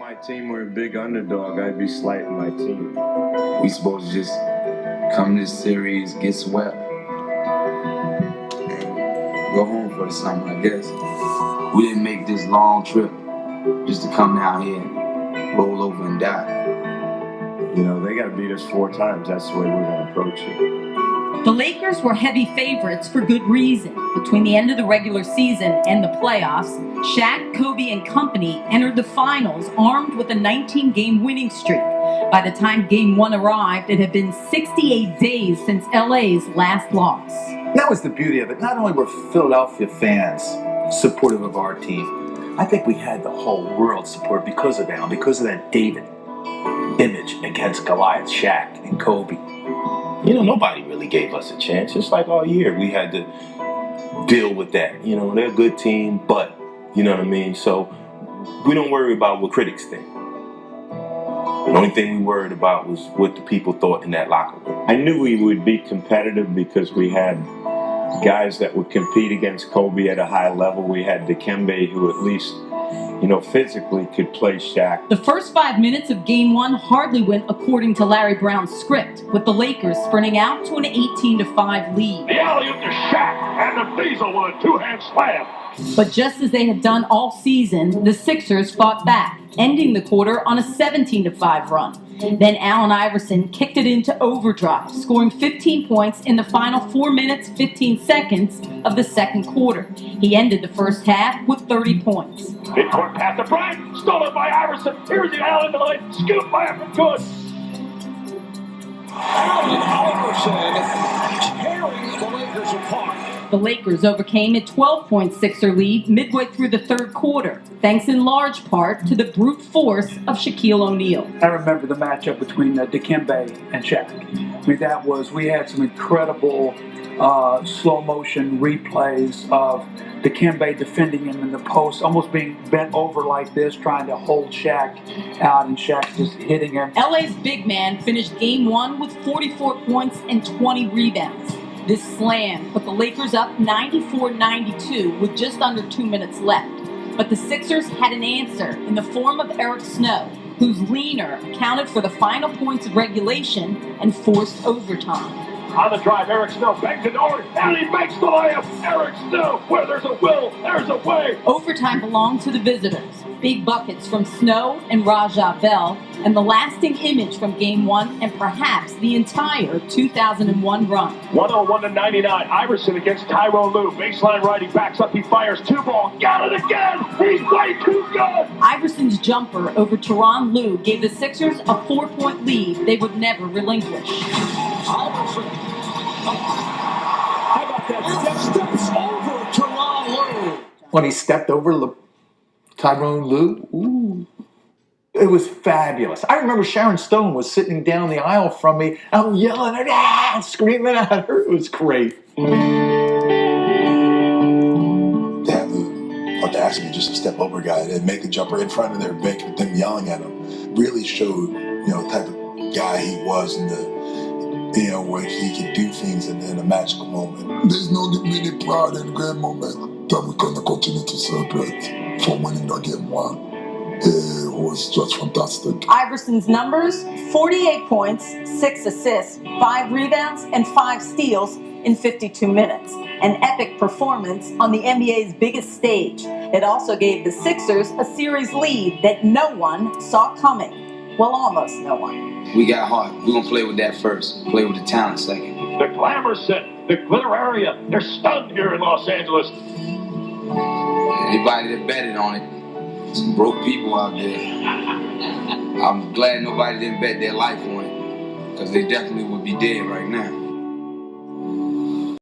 my team were a big underdog, I'd be slighting my team. We supposed to just come to this series, get swept, and go home for the summer, I guess. We didn't make this long trip just to come down here and roll over and die. You know, they got to beat us 4 times. That's the way we're going to approach it. The Lakers were heavy favorites for good reason. Between the end of the regular season and the playoffs, Shaq, Kobe, and company entered the finals armed with a 19-game winning streak. By the time Game 1 arrived, it had been 68 days since LA's last loss. That was the beauty of it. Not only were Philadelphia fans supportive of our team, I think we had the whole world support because of them, because of that David image against Goliath, Shaq, and Kobe. You know, nobody really gave us a chance. Just like all year, we had to deal with that. You know, they're a good team, but, you know what I mean? So we don't worry about what critics think. The only thing we worried about was what the people thought in that locker room. I knew we would be competitive because we had guys that would compete against Kobe at a high level. We had Dikembe, who at least, you know, physically could play Shaq. The first 5 minutes of Game 1 hardly went according to Larry Brown's script, with the Lakers sprinting out to an 18-5 lead. The alley-oop to Shaq, and the Diesel with a 2-hand slam. But just as they had done all season, the Sixers fought back, ending the quarter on a 17-5 run. Then Allen Iverson kicked it into overdrive, scoring 15 points in the final 4 minutes, 15 seconds of the second quarter. He ended the first half with 30 points. Midcourt pass to Bryant, stolen by Iverson. Here's the Allen to the lane, scooped by him for good. Allen Iverson tearing the Lakers apart. The Lakers overcame a 12-point Sixer lead midway through the third quarter, thanks in large part to the brute force of Shaquille O'Neal. I remember the matchup between Dikembe and Shaq. I mean, we had some incredible slow motion replays of Dikembe defending him in the post, almost being bent over like this, trying to hold Shaq out, and Shaq just hitting him. LA's big man finished Game 1 with 44 points and 20 rebounds. This slam put the Lakers up 94-92 with just under 2 minutes left. But the Sixers had an answer in the form of Eric Snow, whose leaner accounted for the final points of regulation and forced overtime. On the drive, Eric Snow bangs it over, and he makes the layup. Eric Snow, where there's a will, there's a way. Overtime belonged to the visitors. Big buckets from Snow and Raja Bell, and the lasting image from Game 1 and perhaps the entire 2001 run. 101-99, Iverson against Tyrone Lue. Baseline right, he backs up, he fires 2-ball. Got it again! He's way too good! Iverson's jumper over Tyronn Lue gave the Sixers a 4-point lead they would never relinquish. Iverson. How about that? Steps over Tyronn Lue. When he stepped over Tyrone Lue, ooh, it was fabulous. I remember Sharon Stone was sitting down the aisle from me. I'm yelling at her, screaming at her. It was great. To have the audacity just to step over a guy and make a jumper in front of their bench with them yelling at him really showed, you know, the type of guy he was and the, you know, where he could do things in a magical moment. There's no many proud and great moment that we're going to continue to celebrate for winning the Game 1. It was just fantastic. Iverson's numbers: 48 points, 6 assists, 5 rebounds, and 5 steals in 52 minutes. An epic performance on the NBA's biggest stage. It also gave the Sixers a series lead that no one saw coming. Well, almost no one. We got heart. We're going to play with that first. Play with the talent second. The glamour set, the glitter area, they're stunned here in Los Angeles. Anybody that betted on it, some broke people out there. I'm glad nobody didn't bet their life on it, because they definitely would be dead right now.